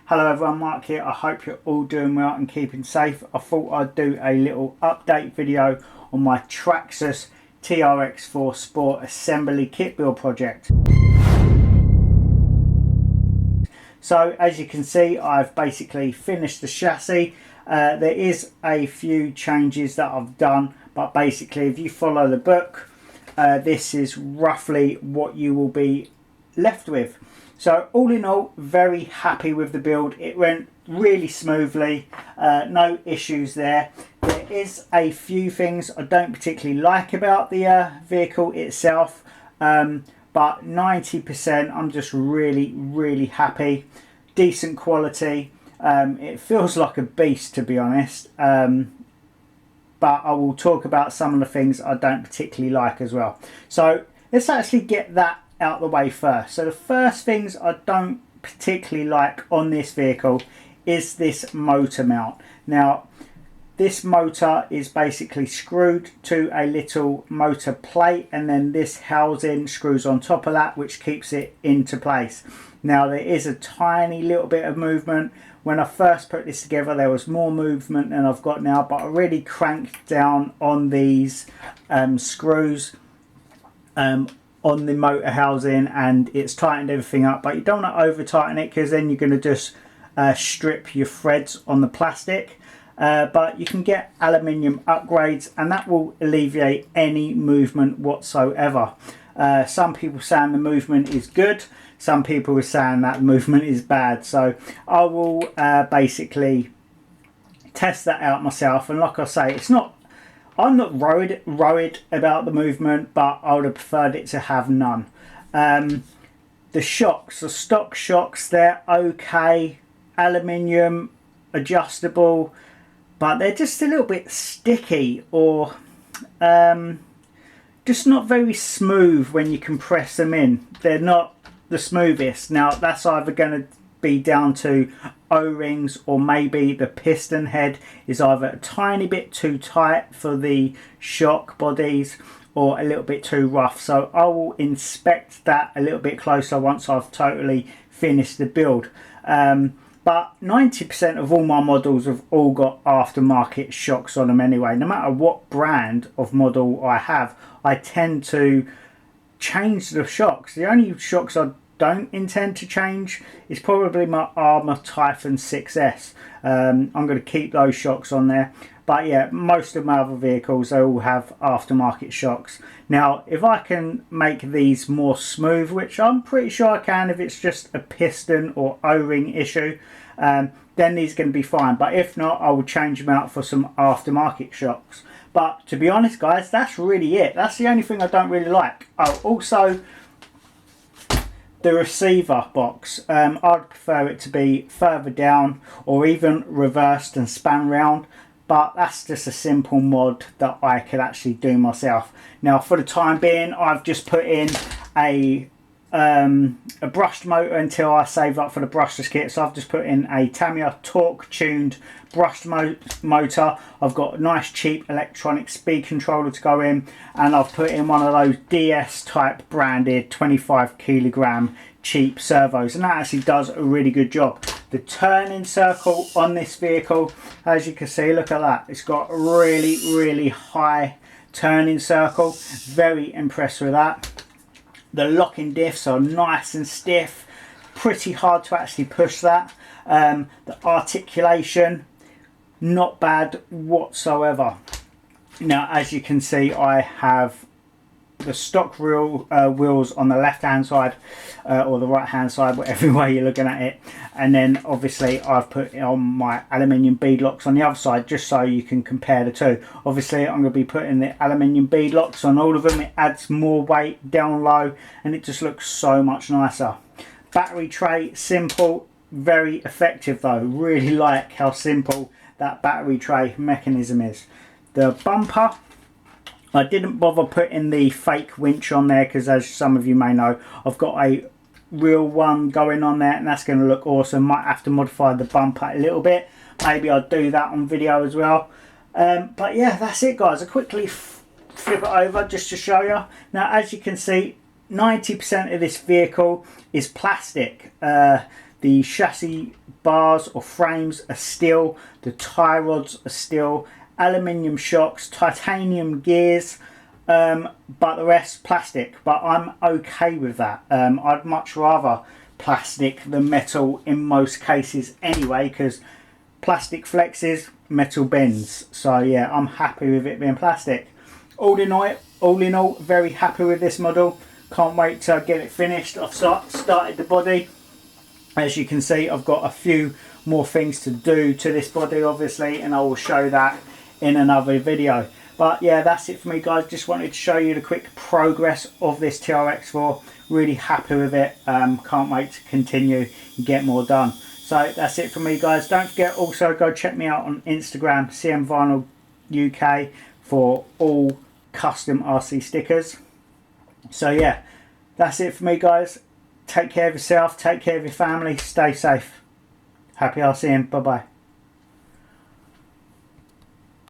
Hello everyone, Mark here. I hope you're all doing well and keeping safe. I thought I'd do a little update video on my Traxxas TRX4 Sport Assembly Kit Build project. So as you can see, I've basically finished the chassis. There is a few changes that I've done, but basically if you follow the book, this is roughly what you will be left with. So all in all, very happy with the build. It went really smoothly, no issues there. There is a few things I don't particularly like about the vehicle itself, but 90% I'm just really happy. Decent quality. It feels like a beast, to be honest, but I will talk about some of the things I don't particularly like as well. So let's actually get that out the way first. So the first things I don't particularly like on this vehicle is this motor mount. Now this motor is basically screwed to a little motor plate, and then this housing screws on top of that, which keeps it into place. Now there is a tiny little bit of movement. When I first put this together there was more movement than I've got now, but I really cranked down on these screws on the motor housing, and it's tightened everything up. But you don't want to over tighten it, because then you're going to just strip your threads on the plastic. But you can get aluminium upgrades and that will alleviate any movement whatsoever. Some people saying the movement is good, some people are saying that the movement is bad. So I will basically test that out myself, and like I say, I'm not worried about the movement, but I would have preferred it to have none. The shocks, the stock shocks, they're okay, aluminium, adjustable, but they're just a little bit sticky, or just not very smooth when you compress them in. They're not the smoothest. Now that's either going to be down to O-rings, or maybe the piston head is either a tiny bit too tight for the shock bodies or a little bit too rough. So I will inspect that a little bit closer once I've totally finished the build. But 90% of all my models have all got aftermarket shocks on them anyway. No matter what brand of model I have, I tend to change the shocks. The only shocks I don't intend to change is probably my Armour Typhon 6S. I'm going to keep those shocks on there. But yeah, most of my other vehicles, they all have aftermarket shocks. Now, if I can make these more smooth, which I'm pretty sure I can if it's just a piston or O-ring issue, then these are going to be fine. But if not, I will change them out for some aftermarket shocks. But to be honest, guys, that's really it. That's the only thing I don't really like. Oh, also, the receiver box. I'd prefer it to be further down or even reversed and span round, but that's just a simple mod that I could actually do myself. Now for the time being, I've just put in a brushed motor until I save up for the brushless kit. So I've just put in a Tamiya torque tuned brushed motor. I've got a nice cheap electronic speed controller to go in, and I've put in one of those DS type branded 25 kilogram cheap servos, and that actually does a really good job. The circle on this vehicle, as you can see, look at that, it's got a really high turning circle. Very impressed with that. The locking diffs are nice and stiff, pretty hard to actually push that. The articulation, not bad whatsoever. Now as you can see, I have the stock wheels on the left hand side, or the right hand side, whatever way you're looking at it, and then obviously I've put on my aluminium bead locks on the other side, just so you can compare the two. Obviously I'm going to be putting the aluminium bead locks on all of them. It adds more weight down low and it just looks so much nicer. Battery tray, simple, very effective though. Really like how simple that battery tray mechanism is. The bumper, I didn't bother putting the fake winch on there because, as some of you may know, I've got a real one going on there and that's going to look awesome. Might have to modify the bumper a little bit. Maybe I'll do that on video as well. But yeah, that's it guys. I'll quickly flip it over just to show you. Now as you can see, 90% of this vehicle is plastic. The chassis bars or frames are steel, the tie rods are steel, aluminium shocks, titanium gears, but the rest plastic. But I'm okay with that. I'd much rather plastic than metal in most cases anyway, because plastic flexes, metal bends. So yeah, I'm happy with it being plastic. All in all, very happy with this model. Can't wait to get it finished. I've started the body. As you can see, I've got a few more things to do to this body, obviously, and I will show that in another video. But yeah, that's it for me, guys. Just wanted to show you the quick progress of this TRX4. Really happy with it. Can't wait to continue and get more done. So that's it for me, guys. Don't forget, also go check me out on Instagram, CM Vinyl UK, for all custom RC stickers. So yeah, that's it for me, guys. Take care of yourself, take care of your family, stay safe. Happy RCing, bye bye.